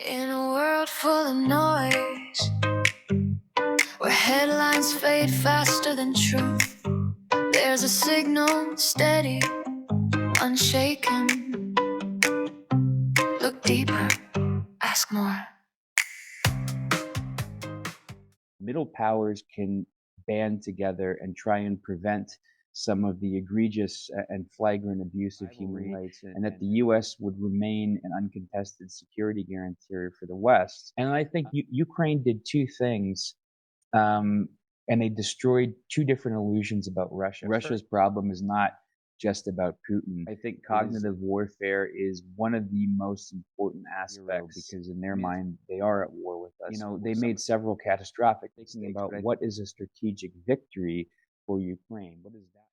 In a world full of noise, where headlines fade faster than truth, there's a signal steady, unshaken. Look deeper, ask more. Middle powers can band together and try and prevent some of the egregious and flagrant abuse of human rights, and that the U.S. would remain an uncontested security guarantor for the West. And I think Ukraine did two things, and they destroyed two different illusions about Russia. Russia's problem is not just about Putin. I think cognitive warfare is one of the most important aspects because in their mind, they are at war with us. They made several catastrophic thinking about what is a strategic victory for Ukraine. What is that?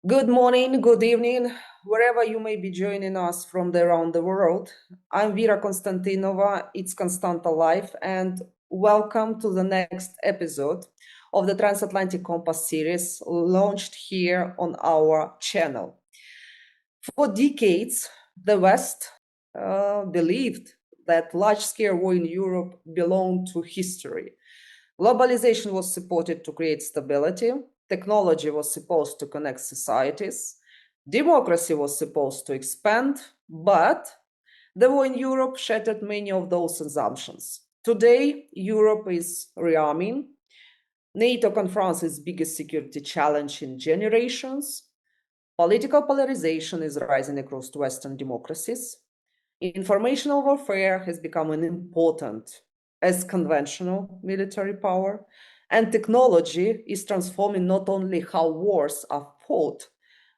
Good morning, good evening, wherever you may be joining us from around the world. I'm Vera Konstantinova, it's Konstanta Life, and welcome to the next episode of the Transatlantic Compass series launched here on our channel. For decades, the West believed that large-scale war in Europe belonged to history. Globalization was supported to create stability. Technology was supposed to connect societies. Democracy was supposed to expand, but the war in Europe shattered many of those assumptions. Today, Europe is rearming. NATO confronts its biggest security challenge in generations. Political polarization is rising across Western democracies. Informational warfare has become an important as conventional military power, and technology is transforming not only how wars are fought,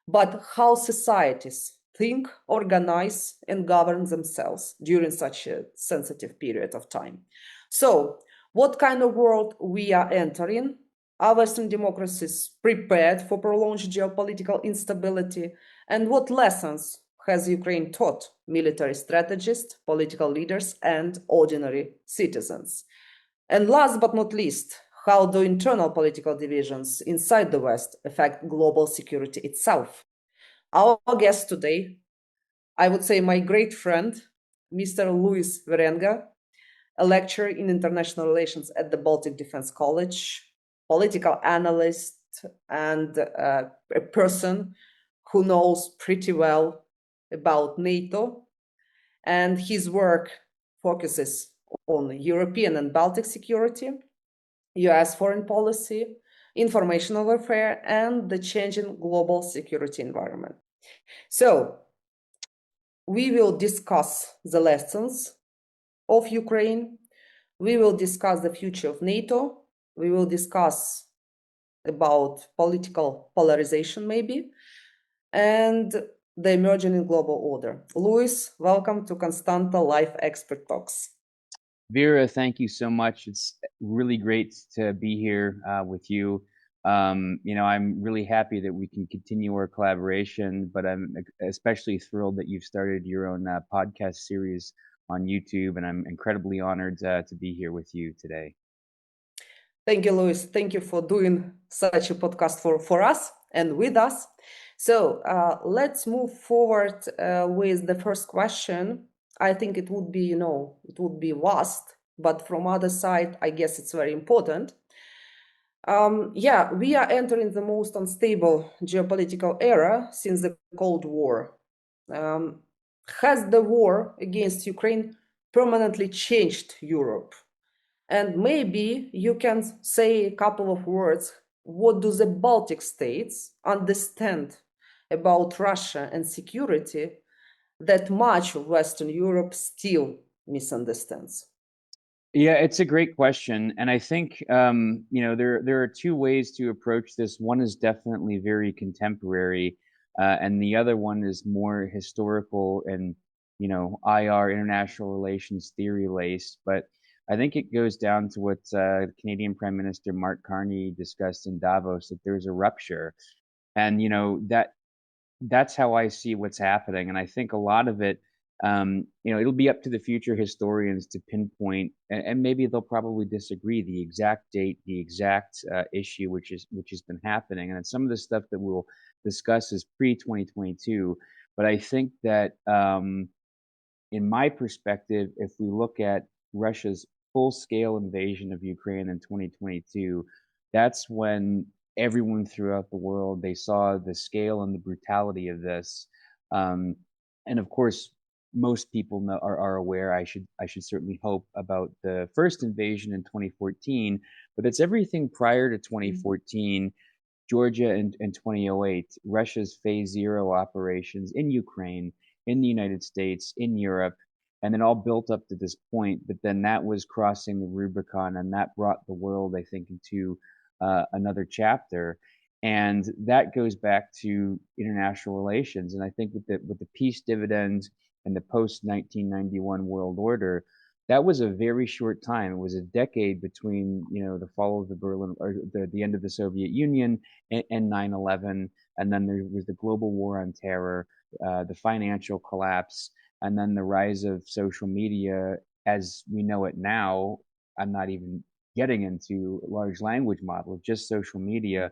but how societies think, organize, and govern themselves during such a sensitive period of time. So, what kind of world we are entering? Are Western democracies prepared for prolonged geopolitical instability? And what lessons has Ukraine taught military strategists, political leaders, and ordinary citizens? And last but not least, how do internal political divisions inside the West affect global security itself? Our guest today, I would say my great friend, Mr. Louis Wierenga, a lecturer in international relations at the Baltic Defence College, political analyst, and a person who knows pretty well about NATO. And his work focuses on European and Baltic security, US foreign policy, informational warfare, and the changing global security environment. So, we will discuss the lessons of Ukraine. We will discuss the future of NATO. We will discuss about political polarization, maybe, and the emerging global order. Louis, welcome to Konstanta Life Expert Talks. Vera, thank you so much. It's really great to be here with you. I'm really happy that we can continue our collaboration, but I'm especially thrilled that you've started your own podcast series on YouTube, and I'm incredibly honored to be here with you today. Thank you, Louis. Thank you for doing such a podcast for us and with us. So let's move forward with the first question. I think it would be, it would be vast, but from other side, I guess it's very important. We are entering the most unstable geopolitical era since the Cold War. Has the war against Ukraine permanently changed Europe? And maybe you can say a couple of words. What do the Baltic states understand about Russia and security that much of Western Europe still misunderstands? Yeah, it's a great question, and I think there are two ways to approach this. One is definitely very contemporary, and the other one is more historical and IR international relations theory laced. But I think it goes down to what Canadian Prime Minister Mark Carney discussed in Davos, that there's a rupture, and that's how I see what's happening. And I think a lot of it, it'll be up to the future historians to pinpoint, and maybe they'll probably disagree, the exact date, the exact issue which has been happening. And some of the stuff that we'll discuss is pre-2022, but I think that in my perspective, if we look at Russia's full-scale invasion of Ukraine in 2022, that's when everyone throughout the world, they saw the scale and the brutality of this. Um, and of course, most people are aware, I should certainly hope, about the first invasion in 2014, but it's everything prior to 2014, Georgia in 2008, Russia's phase zero operations in Ukraine, in the United States, in Europe, and then all built up to this point. But then that was crossing the Rubicon, and that brought the world, I think, into another chapter. And that goes back to international relations. And I think with the peace dividends and the post 1991 world order, that was a very short time. It was a decade between, the fall of the Berlin, or the end of the Soviet Union, and 9/11, and then there was the global war on terror, the financial collapse, and then the rise of social media as we know it now. I'm not even getting into large language models, just social media,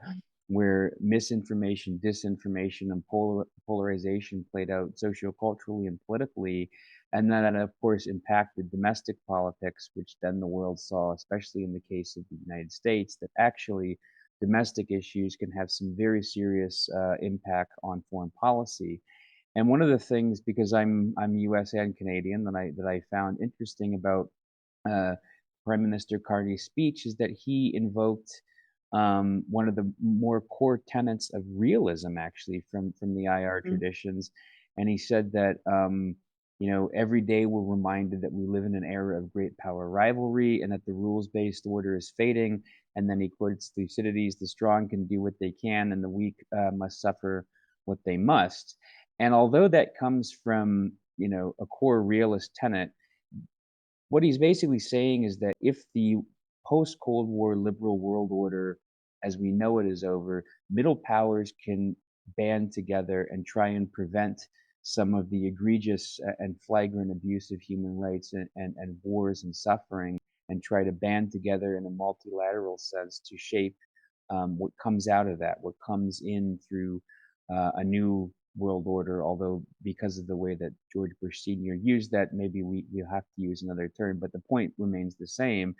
where misinformation, disinformation, and polarization played out socioculturally and politically. And then that, of course, impacted domestic politics, which then the world saw, especially in the case of the United States, that actually domestic issues can have some very serious impact on foreign policy. And one of the things, because I'm U.S. and Canadian, that I found interesting about uh, Prime Minister Carney's speech is that he invoked one of the more core tenets of realism, actually, from the IR traditions, and he said that every day we're reminded that we live in an era of great power rivalry, and that the rules-based order is fading. And then he quotes Thucydides: "The strong can do what they can, and the weak must suffer what they must." And although that comes from a core realist tenet, what he's basically saying is that if the post-Cold War liberal world order as we know it is over, middle powers can band together and try and prevent some of the egregious and flagrant abuse of human rights and wars and suffering, and try to band together in a multilateral sense to shape what comes out of that, what comes in through a new world order. Although, because of the way that George Bush Sr. used that, maybe we'll have to use another term, but the point remains the same.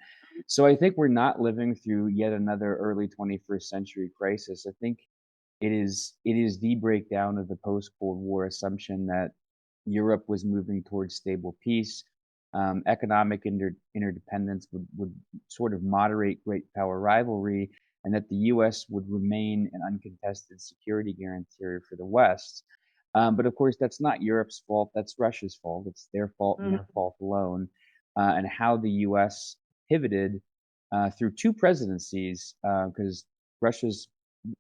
So I think we're not living through yet another early 21st century crisis. I think it is the breakdown of the post-Cold War assumption that Europe was moving towards stable peace. Economic interdependence would sort of moderate great power rivalry, and that the U.S. would remain an uncontested security guarantor for the West. But of course, that's not Europe's fault. That's Russia's fault. It's their fault and their fault alone. And how the U.S. pivoted through two presidencies, because Russia's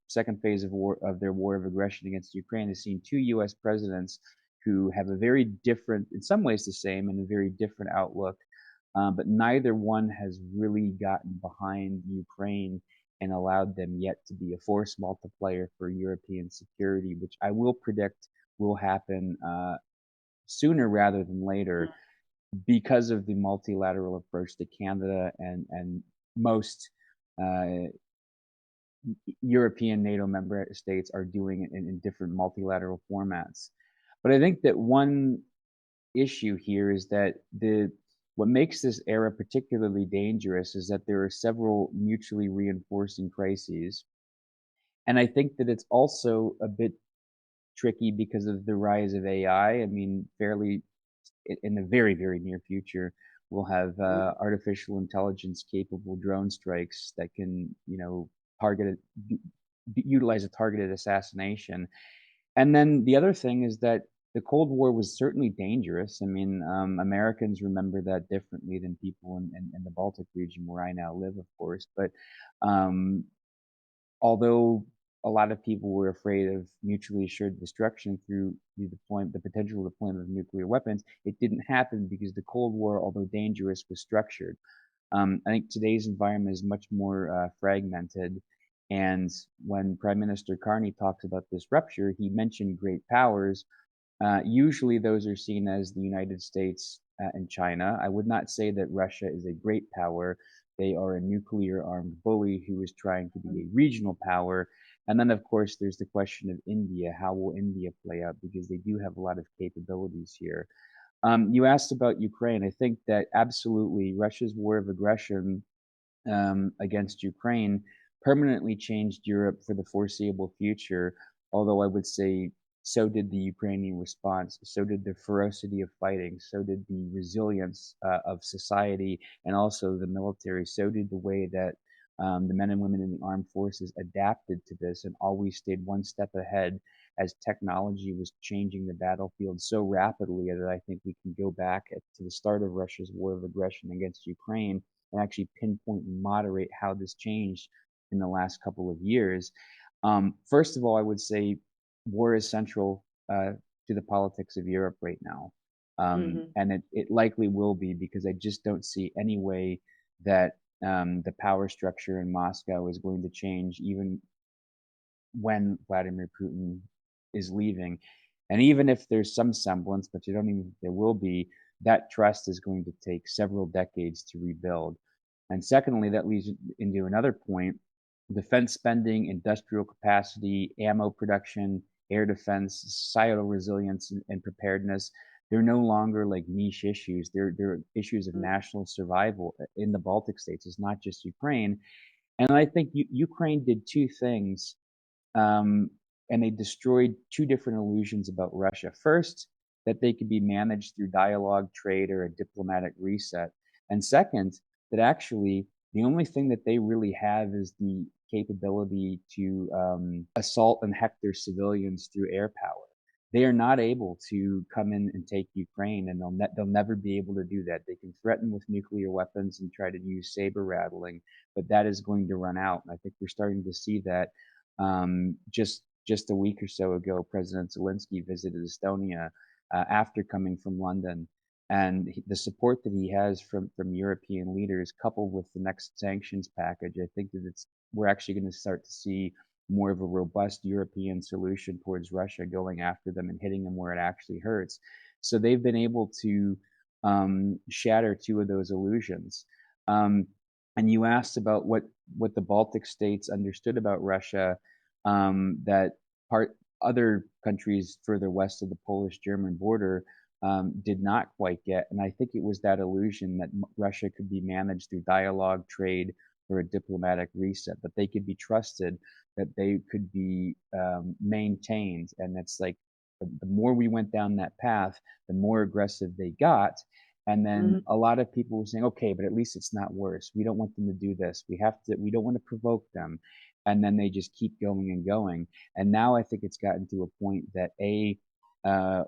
second phase of their war of aggression against Ukraine has seen two U.S. presidents who have a very different, in some ways the same, and a very different outlook. But neither one has really gotten behind Ukraine and allowed them yet to be a force multiplier for European security, which I will predict will happen sooner rather than later, because of the multilateral approach that Canada and most uh, European NATO member states are doing in different multilateral formats. But I think that one issue here is that what makes this era particularly dangerous is that there are several mutually reinforcing crises. And I think that it's also a bit tricky because of the rise of AI. I mean, fairly in the very, very near future, we'll have artificial intelligence capable drone strikes that can, target utilize a targeted assassination. And then the other thing is that the Cold War was certainly dangerous. I mean, Americans remember that differently than people in the Baltic region where I now live, of course. But um, although a lot of people were afraid of mutually assured destruction through the potential deployment of nuclear weapons, it didn't happen because the Cold War, although dangerous, was structured. I think today's environment is much more fragmented. And when Prime Minister Carney talks about this rupture, he mentioned great powers. Usually those are seen as the United States and China. I would not say that Russia is a great power. They are a nuclear armed bully who is trying to be a regional power. And then, of course, there's the question of India. How will India play out? Because they do have a lot of capabilities here. You asked about Ukraine. I think that absolutely Russia's war of aggression against Ukraine permanently changed Europe for the foreseeable future. Although I would say so did the Ukrainian response, so did the ferocity of fighting, so did the resilience of society and also the military, so did the way that the men and women in the armed forces adapted to this and always stayed one step ahead as technology was changing the battlefield so rapidly that I think we can go back to the start of Russia's war of aggression against Ukraine and actually pinpoint and moderate how this changed in the last couple of years. First of all, I would say war is central to the politics of Europe right now. And it likely will be because I just don't see any way that the power structure in Moscow is going to change even when Vladimir Putin is leaving. And even if there's some semblance, but you don't even think there will be, that trust is going to take several decades to rebuild. And secondly, that leads into another point: defense spending, industrial capacity, ammo production, air defense, societal resilience, and preparedness. They're no longer like niche issues. They're issues of national survival in the Baltic states. It's not just Ukraine. And I think Ukraine did two things, and they destroyed two different illusions about Russia. First, that they could be managed through dialogue, trade, or a diplomatic reset. And second, that actually the only thing that they really have is the capability to assault and heck their civilians through air power. They are not able to come in and take Ukraine, and they'll never be able to do that. They can threaten with nuclear weapons and try to use saber rattling, but that is going to run out. And I think we're starting to see that. Just a week or so ago, President Zelensky visited Estonia after coming from London, and the support that he has from European leaders, coupled with the next sanctions package, I think that we're actually going to start to see more of a robust European solution towards Russia, going after them and hitting them where it actually hurts. So they've been able to shatter two of those illusions. And you asked about what the Baltic states understood about Russia, that other countries further west of the Polish-German border did not quite get. And I think it was that illusion that Russia could be managed through dialogue, trade, or a diplomatic reset, that they could be trusted, that they could be maintained. And it's like the more we went down that path, the more aggressive they got. And then a lot of people were saying, okay, but at least it's not worse. We don't want them to do this. We don't want to provoke them. And then they just keep going and going. And now I think it's gotten to a point that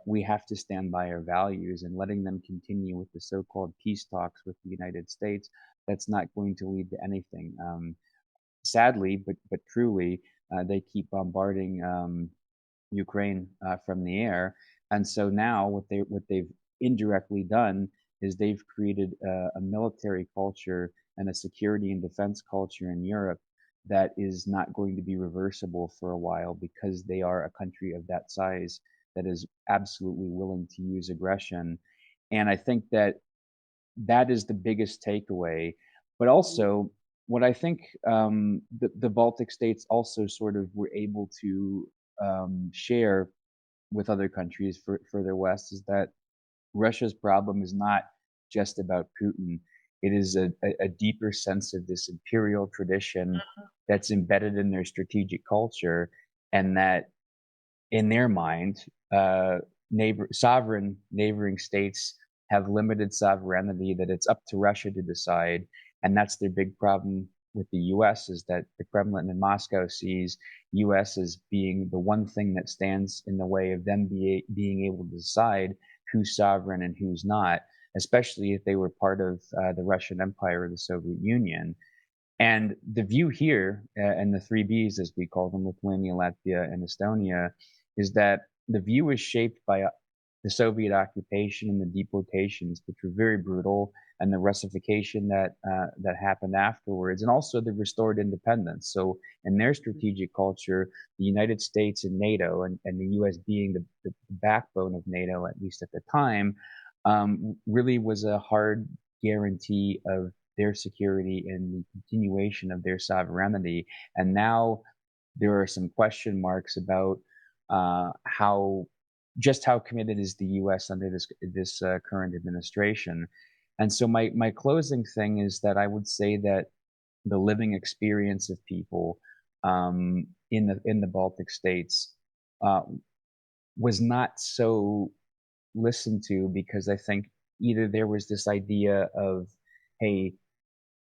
we have to stand by our values, and letting them continue with the so-called peace talks with the United States, that's not going to lead to anything. Sadly, but truly, they keep bombarding Ukraine from the air. And so now what they've indirectly done is they've created a military culture and a security and defense culture in Europe that is not going to be reversible for a while, because they are a country of that size that is absolutely willing to use aggression. And I think that is the biggest takeaway. But also, what I think the Baltic states also sort of were able to share with other countries further west is that Russia's problem is not just about Putin. It is a deeper sense of this imperial tradition that's embedded in their strategic culture, and that in their mind, sovereign neighboring states have limited sovereignty, that it's up to Russia to decide. And that's their big problem with the US, is that the Kremlin in Moscow sees US as being the one thing that stands in the way of them being able to decide who's sovereign and who's not, especially if they were part of the Russian Empire or the Soviet Union. And the view here, and the three Bs, as we call them, Lithuania, Latvia, and Estonia, is that the view is shaped by the Soviet occupation and the deportations, which were very brutal, and the Russification that happened afterwards, and also the restored independence. So in their strategic culture, the United States and NATO, and the US being the backbone of NATO, at least at the time, really was a hard guarantee of their security and the continuation of their sovereignty. And now there are some question marks about how just how committed is the U.S. under this current administration. And so my closing thing is that I would say that the living experience of people in the Baltic states uh, was not so listened to, because I think either there was this idea of, hey,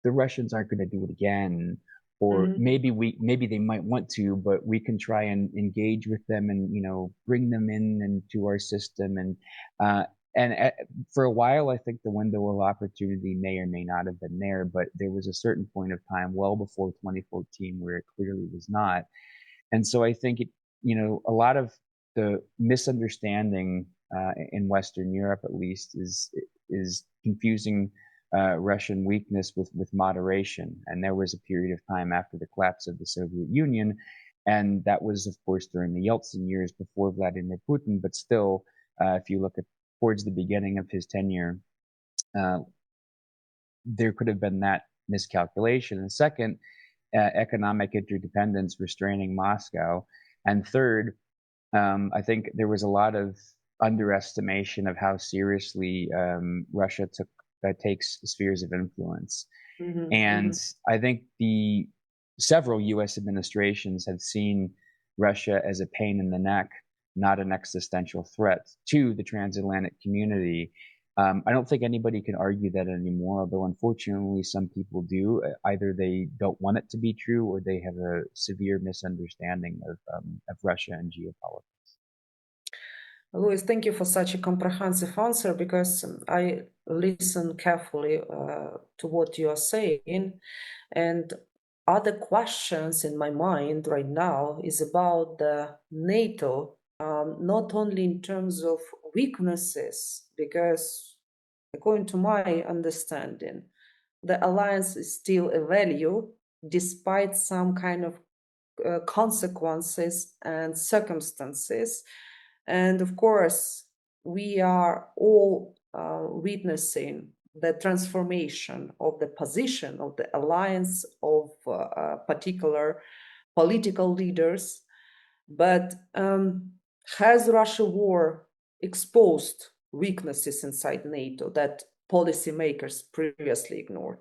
the Russians aren't going to do it again, or maybe they might want to, but we can try and engage with them and bring them in into our system. And for a while, I think the window of opportunity may or may not have been there, but there was a certain point of time, well before 2014, where it clearly was not. And so I think a lot of the misunderstanding in Western Europe, at least, is confusing Russian weakness with moderation. And there was a period of time after the collapse of the Soviet Union, and that was, of course, during the Yeltsin years before Vladimir Putin. But still, if you look at towards the beginning of his tenure, there could have been that miscalculation. And second, economic interdependence restraining Moscow. And third, I think there was a lot of underestimation of how seriously Russia takes spheres of influence. And I think the several U.S. administrations have seen Russia as a pain in the neck, not an existential threat to the transatlantic community. I don't think anybody can argue that anymore, although unfortunately some people do. Either they don't want it to be true, or they have a severe misunderstanding of Russia and geopolitics. Louis, thank you for such a comprehensive answer, because I listen carefully to what you are saying. And other questions in my mind right now is about the NATO, not only in terms of weaknesses, because according to my understanding, the alliance is still a value despite some kind of consequences and circumstances. And of course, we are all witnessing the transformation of the position of the alliance of particular political leaders. But has Russia war exposed weaknesses inside NATO that policymakers previously ignored?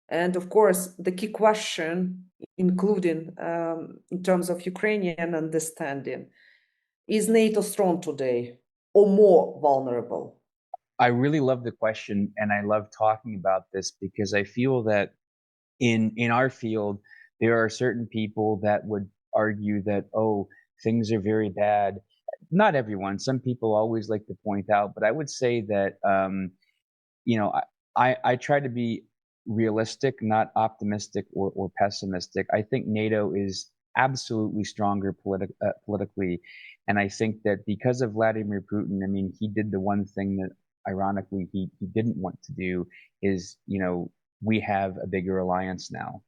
And of course, the key question, including in terms of Ukrainian understanding, is NATO strong today or more vulnerable? I really love the question, and I love talking about this, because I feel that in our field, there are certain people that would argue that, oh, things are very bad. Not everyone. Some people always like to point out, but I would say that I try to be realistic, not optimistic or pessimistic. I think NATO is absolutely stronger politically, and I think that because of Vladimir Putin, I mean, he did the one thing that ironically he didn't want to do, is we have a bigger alliance now.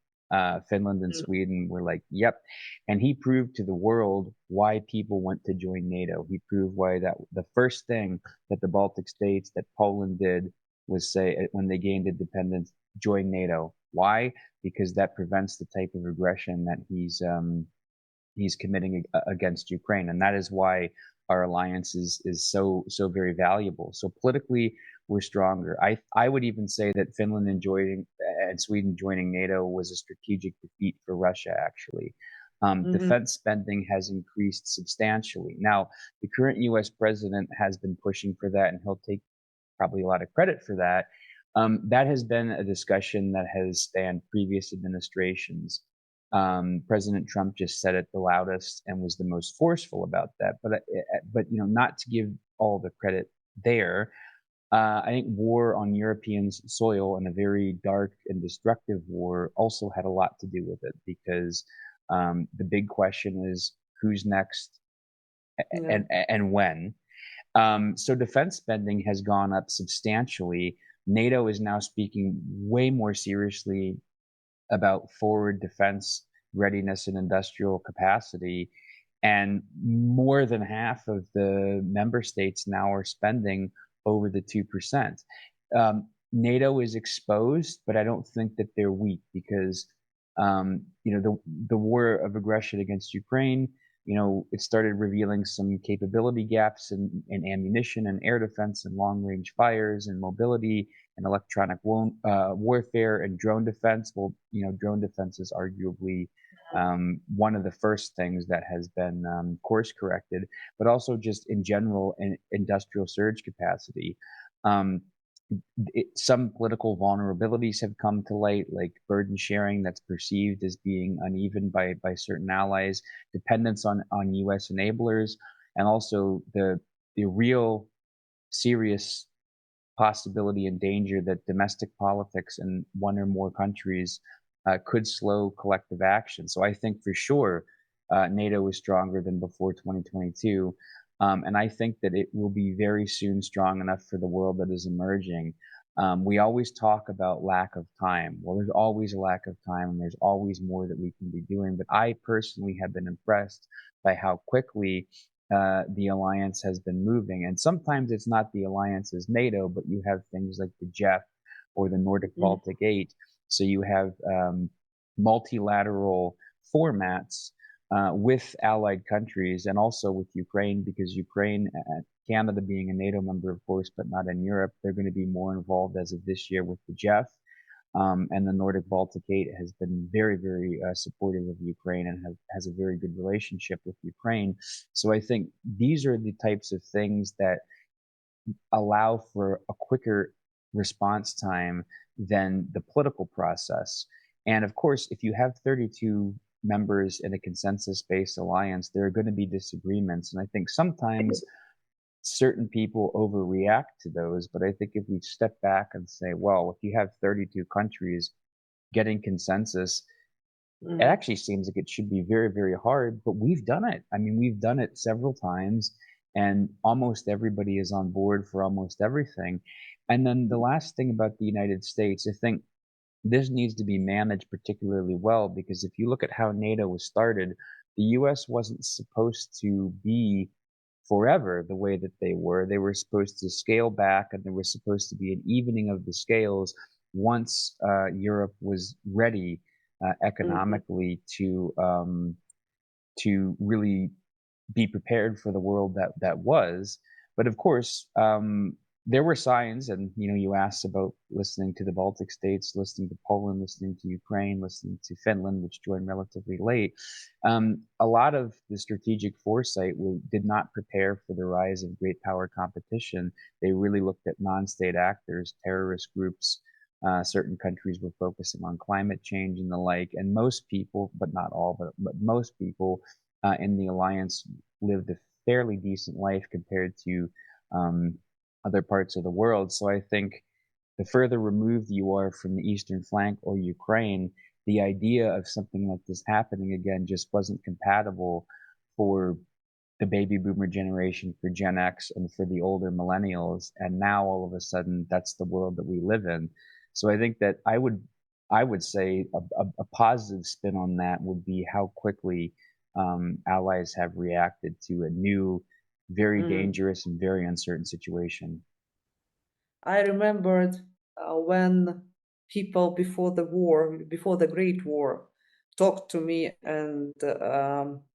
Finland and Sweden were like, yep. And he proved to the world why people want to join NATO. He proved why that the first thing that the Baltic states, that Poland did, was say, when they gained independence, join NATO. Why? Because that prevents the type of aggression that he's committing against Ukraine, and that is why our alliance is so very valuable. So politically, we're stronger. I would even say that Finland and Sweden joining NATO was a strategic defeat for Russia, actually. Defense spending has increased substantially. Now, the current U.S. president has been pushing for that, and he'll take probably a lot of credit for that. That has been a discussion that has spanned previous administrations. President Trump just said it the loudest and was the most forceful about that. But not to give all the credit there. I think war on European soil, and a very dark and destructive war, also had a lot to do with it, because the big question is who's next and when. So defense spending has gone up substantially. NATO is now speaking way more seriously about forward defense readiness and industrial capacity. And more than half of the member states now are spending over the 2%. NATO is exposed, but I don't think that they're weak, because the war of aggression against Ukraine, it started revealing some capability gaps in ammunition and air defense and long-range fires and mobility and electronic warfare and drone defense. Well, drone defense is arguably one of the first things that has been course corrected, but also just in general industrial surge capacity. Some political vulnerabilities have come to light, like burden sharing that's perceived as being uneven by certain allies, dependence on U.S. enablers, and also the real serious possibility and danger that domestic politics in one or more countries could slow collective action. So I think for sure NATO is stronger than before 2022. And I think that it will be very soon strong enough for the world that is emerging. We always talk about lack of time. Well, there's always a lack of time, and there's always more that we can be doing. But I personally have been impressed by how quickly the alliance has been moving. And sometimes it's not the alliance as NATO, but you have things like the JEF or the Nordic Baltic 8. So you have multilateral formats with allied countries, and also with Ukraine, because Ukraine, Canada being a NATO member, of course, but not in Europe, they're going to be more involved as of this year with the JEF. And the Nordic Baltic 8 has been very, very supportive of Ukraine and has a very good relationship with Ukraine. So I think these are the types of things that allow for a quicker response time than the political process. And of course, if you have 32 members in a consensus-based alliance, there are going to be disagreements. And I think sometimes certain people overreact to those. But I think if we step back and say, well, if you have 32 countries getting consensus, it actually seems like it should be very, very hard, but we've done it. I mean, we've done it several times, and almost everybody is on board for almost everything. And then the last thing about the United States, I think this needs to be managed particularly well, because if you look at how NATO was started, the US wasn't supposed to be forever the way that they were. They were supposed to scale back, and there was supposed to be an evening of the scales once Europe was ready economically to really be prepared for the world that was. But of course, there were signs, and you asked about listening to the Baltic states, listening to Poland, listening to Ukraine, listening to Finland, which joined relatively late. A lot of the strategic foresight did not prepare for the rise of great power competition. They really looked at non-state actors, terrorist groups. Certain countries were focusing on climate change and the like, and most people, but not all, but most people in the alliance lived a fairly decent life compared to other parts of the world. So I think the further removed you are from the eastern flank or Ukraine, the idea of something like this happening again just wasn't compatible for the baby boomer generation, for Gen X, and for the older millennials. And now all of a sudden, that's the world that we live in. So I think that I would say a positive spin on that would be how quickly allies have reacted to a new, very dangerous and very uncertain situation. I remembered when people before the Great War, talked to me and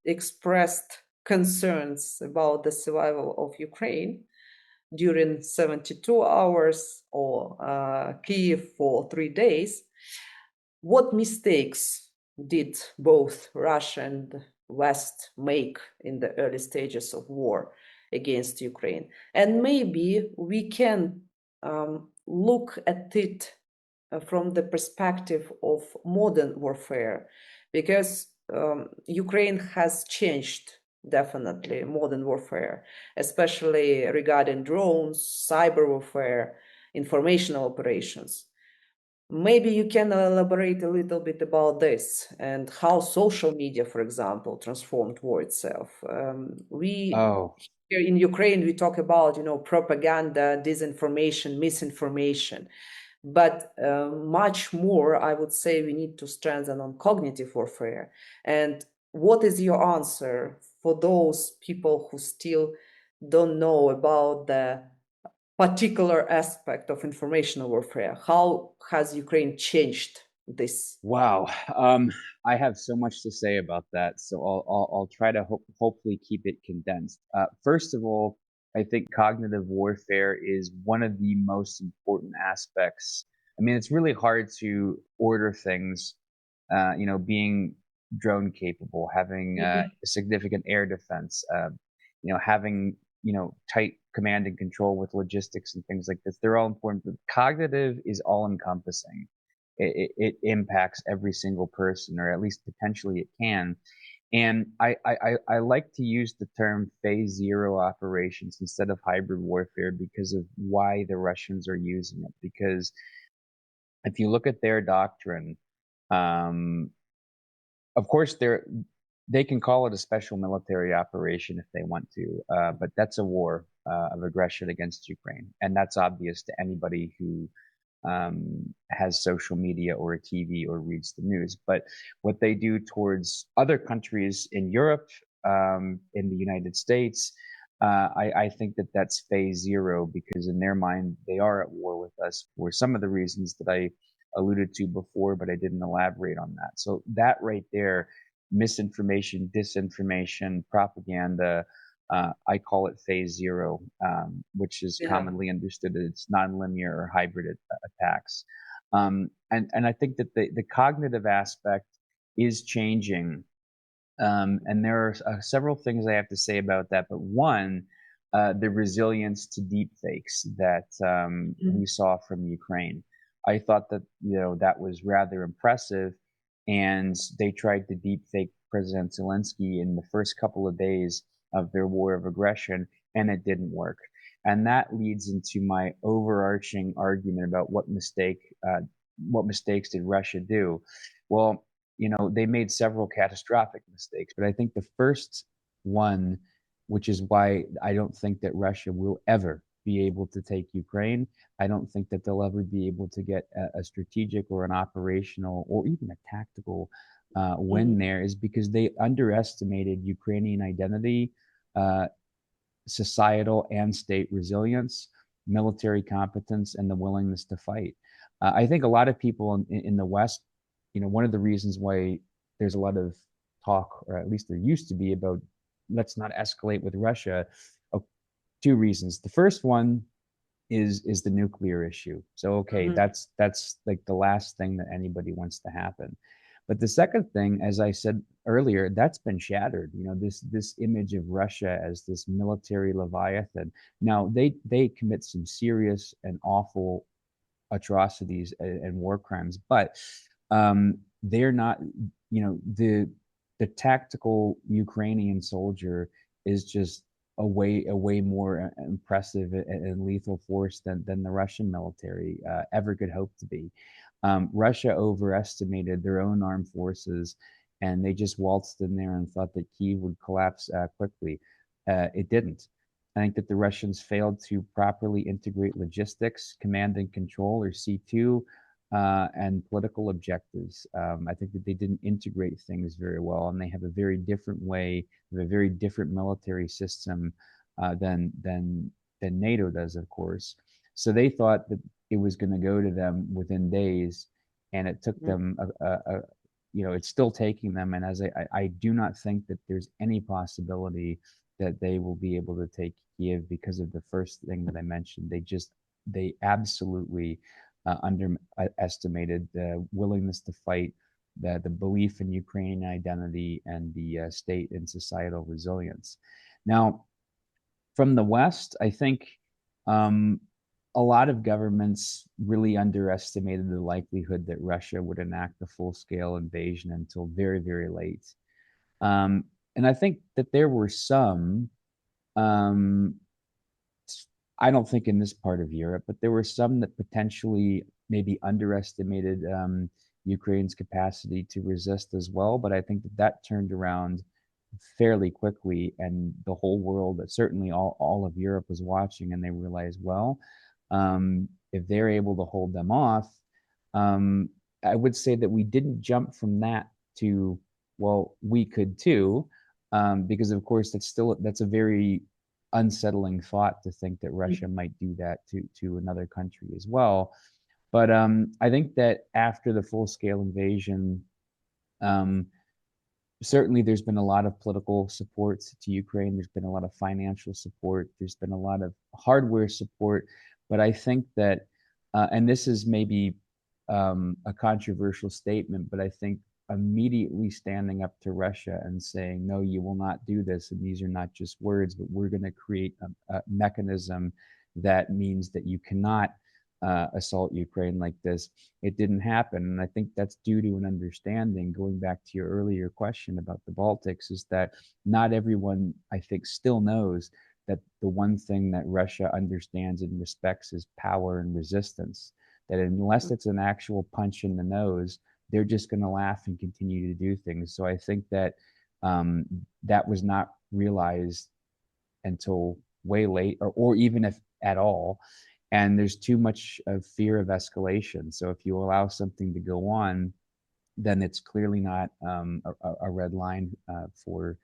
expressed concerns about the survival of Ukraine during 72 hours or Kiev for 3 days. What mistakes did both Russia and West make in the early stages of war against Ukraine? And maybe we can look at it from the perspective of modern warfare, because Ukraine has changed, definitely, modern warfare, especially regarding drones, cyber warfare, informational operations. Maybe you can elaborate a little bit about this and how social media, for example, transformed war itself. Here in Ukraine, we talk about, propaganda, disinformation, misinformation. But much more, I would say, we need to strengthen on cognitive warfare. And what is your answer for those people who still don't know about the particular aspect of informational warfare? How has Ukraine changed this? Wow. I have so much to say about that, so I'll try to hopefully keep it condensed. First of all, I think cognitive warfare is one of the most important aspects. I mean, it's really hard to order things, being drone capable, having Mhm. significant air defense, having tight command and control with logistics and things like this. They're all important, but cognitive is all encompassing. It impacts every single person, or at least potentially it can. And I like to use the term phase zero operations instead of hybrid warfare because of why the Russians are using it. Because if you look at their doctrine, um, of course they can call it a special military operation if they want to, but that's a war of aggression against Ukraine, and that's obvious to anybody who has social media or a TV or reads the news. But what they do towards other countries in Europe, in the United States, I think that that's phase zero, because in their mind, they are at war with us for some of the reasons that I alluded to before, but I didn't elaborate on that. So that right there, misinformation, disinformation, propaganda, I call it phase zero, which is Yeah. commonly understood as it's nonlinear or hybrid attacks. And I think that the cognitive aspect is changing. And there are several things I have to say about that. But one, the resilience to deep fakes that we saw from Ukraine. I thought that that was rather impressive, and they tried to deep fake President Zelensky in the first couple of days of their war of aggression, and it didn't work. And that leads into my overarching argument about what mistakes did Russia do. Well, they made several catastrophic mistakes, but I think the first one, which is why I don't think that Russia will ever be able to take Ukraine. I don't think that they'll ever be able to get a strategic or an operational or even a tactical win there, is because they underestimated Ukrainian identity, uh, societal and state resilience, military competence, and the willingness to fight. I think a lot of people in the West, one of the reasons why there's a lot of talk, or at least there used to be, about let's not escalate with Russia, uh, two reasons. The first one is the nuclear issue. So okay, that's like the last thing that anybody wants to happen. But the second thing, as I said earlier, that's been shattered. This image of Russia as this military leviathan. Now they commit some serious and awful atrocities and war crimes, but they're not. The tactical Ukrainian soldier is just a way more impressive and lethal force than the Russian military ever could hope to be. Russia overestimated their own armed forces, and they just waltzed in there and thought that Kyiv would collapse quickly. It didn't. I think that the Russians failed to properly integrate logistics, command and control, or C2, and political objectives. I think that they didn't integrate things very well, and they have a very different way, a very different military system than NATO does, of course. So they thought that it was going to go to them within days, and it took them it's still taking them. And as I do not think that there's any possibility that they will be able to take Kiev, because of the first thing that I mentioned. They absolutely underestimated the willingness to fight, the belief in Ukrainian identity, and the state and societal resilience. Now, from the West, I think um, a lot of governments really underestimated the likelihood that Russia would enact a full-scale invasion until very, very late. Um, and I think that there were some, um, I don't think in this part of Europe, but there were some that potentially maybe underestimated Ukraine's capacity to resist as well. But I think that turned around fairly quickly, and the whole world, certainly all of Europe, was watching, and they realized, well, if they're able to hold them off, um, I would say that we didn't jump from that to, well, we could too, because of course that's a very unsettling thought to think that Russia might do that to another country as well. But I think that after the full-scale invasion, um, certainly there's been a lot of political support to Ukraine. There's been a lot of financial support. There's been a lot of hardware support. But I think that, and this is maybe a controversial statement, but I think immediately standing up to Russia and saying, no, you will not do this. And these are not just words, but we're going to create a mechanism that means that you cannot assault Ukraine like this. It didn't happen. And I think that's due to an understanding, going back to your earlier question about the Baltics, is that not everyone, I think, still knows that the one thing that Russia understands and respects is power and resistance. That unless it's an actual punch in the nose, they're just going to laugh and continue to do things. So I think that that was not realized until way late, or even if at all. And there's too much of fear of escalation. So if you allow something to go on, then it's clearly not a red line for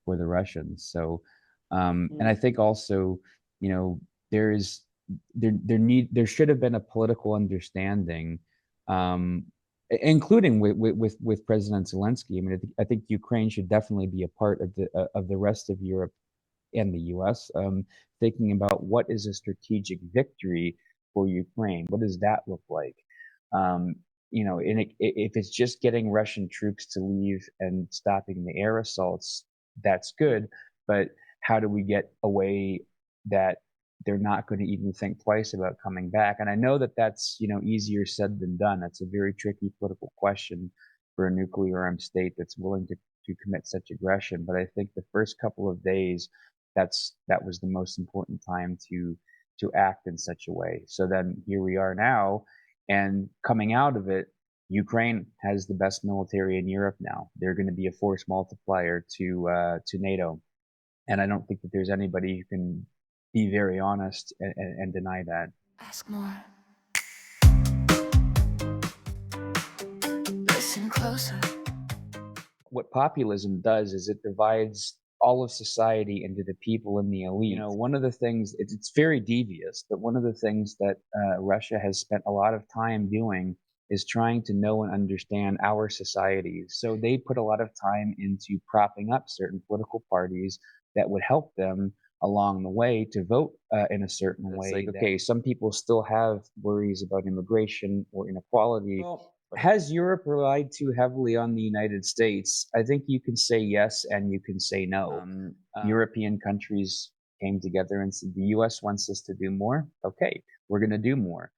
the Russians. So, and I think also, you know, there should have been a political understanding, including with President Zelensky. I mean, I think Ukraine should definitely be a part of the rest of Europe and the US, thinking about what is a strategic victory for Ukraine? What does that look like? You know, if it's just getting Russian troops to leave and stopping the air assaults, that's good. But how do we get away that they're not going to even think twice about coming back? And I know that that's, you know, easier said than done. That's a very tricky political question for a nuclear armed state that's willing to commit such aggression. But I think the first couple of days, that was the most important time to act in such a way. So then here we are now, and coming out of it, Ukraine has the best military in Europe now. They're going to be a force multiplier to NATO, and I don't think that there's anybody who can be very honest and deny that. Ask more. Listen closer. What populism does is it divides all of society into the people and the elite. You know, one of the things, it's very devious, but one of the things that Russia has spent a lot of time doing is trying to know and understand our societies. So they put a lot of time into propping up certain political parties that would help them along the way to vote in a certain way. Like, okay, some people still have worries about immigration or inequality. Well, has Europe relied too heavily on the United States? I think you can say yes and you can say no. European countries came together and said, the US wants us to do more. Okay, we're going to do more.